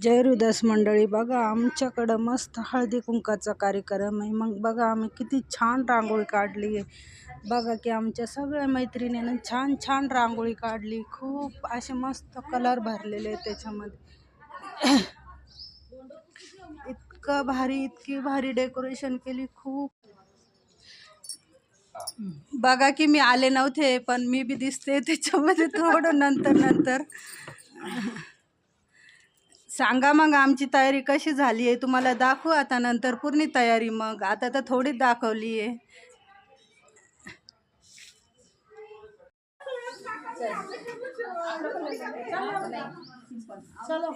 जय हृदयस मंडळी, बघा आमच्याकडं मस्त हळदी कुंकाचा कार्यक्रम आहे. मग बघा आम्ही किती छान रांगोळी काढली आहे. बघा की आमच्या सगळ्या मैत्रिणींनी छान छान रांगोळी काढली. खूप असे मस्त कलर भरलेले आहेत त्याच्यामध्ये. इतकं भारी, इतकी भारी डेकोरेशन केली. खूप बघा की मी आले नव्हते, पण मी बी दिसते त्याच्यामध्ये थोडं नंतर सांगा मग आमची तयारी कशी झाली आहे. तुम्हाला दाखवू आता नंतर पूर्ण तयारी. मग आता तर थोडीच दाखवली आहे. चलो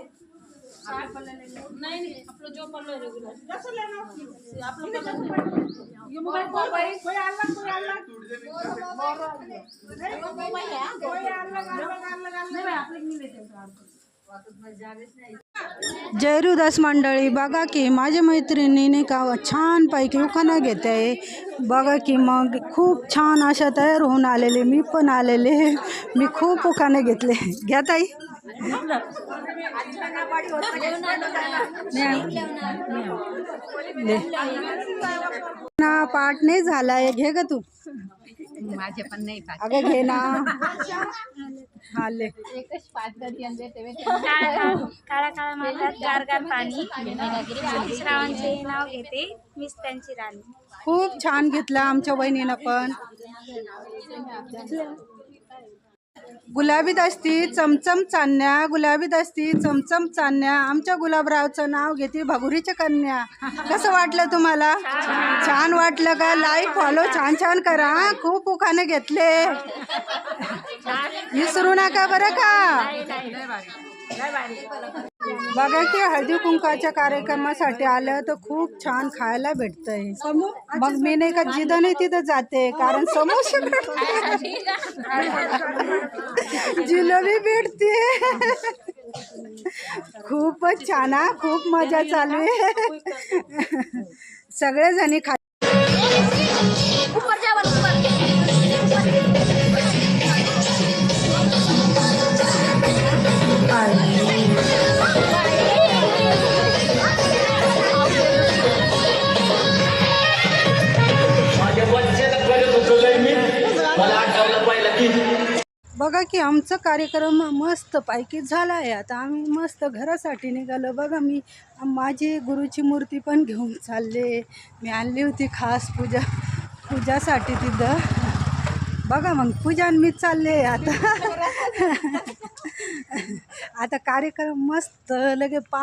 नहीं आपलं जो पल्लो है रेगुलर कसं लेना आपलं ये मोबाइल कोई अलग जय हृदयस मंडळी, बघा की माझ्या मैत्रिणीने का छान पैकी उखाणा घेते आहे. बघा की मग खूप छान अशा तयार होऊन आलेले. मी पण आलेले, मी खूप उखाणे घेतले. घ्या ताई. ना पाठ नाही झालाय, घे ग तू. माझे पण नाही पाठ. अगं घे ना. हाले एकच पाठ करी आणि ते काळा काळा मारतात गारगार पाणी. श्रावणचे नाव घेते मीच त्यांची राणी. खूप छान घेतला आमच्या वहिनीनं पण. गुलाबी दस्ती चमचम चांदण्या, गुलाबी दस्ती चमचम चांदण्या. आमच्या गुलाबरावचं नाव घेते भगुरीच्या कन्या. कसं वाटलं तुम्हाला? छान वाटलं का? लाईक फॉलो छान छान करा. खूप उखाणे घेतले, विसरू नका बरं का. बघा की हळदी कुंकाच्या कार्यक्रमासाठी आलं तर खूप छान खायला भेटतंय. मग मी नाही का जिथं नाही तिथं जाते, कारण समोसे जिलेबी भेटते. खूपच छान, खूप मजा चालू आहे. सगळेजणी खा. बघा की आमचा कार्यक्रम मस्त पैकी झाला आहे. आता आम्ही मस्त घरासाठी निघालो. बघा मी माझी गुरुची मूर्ती पण घेऊन चालले. मी आणली होती खास पूजासाठी तिथं. बघा मग पूजा मी चालले आता. आता कार्यक्रम मस्त लगे 5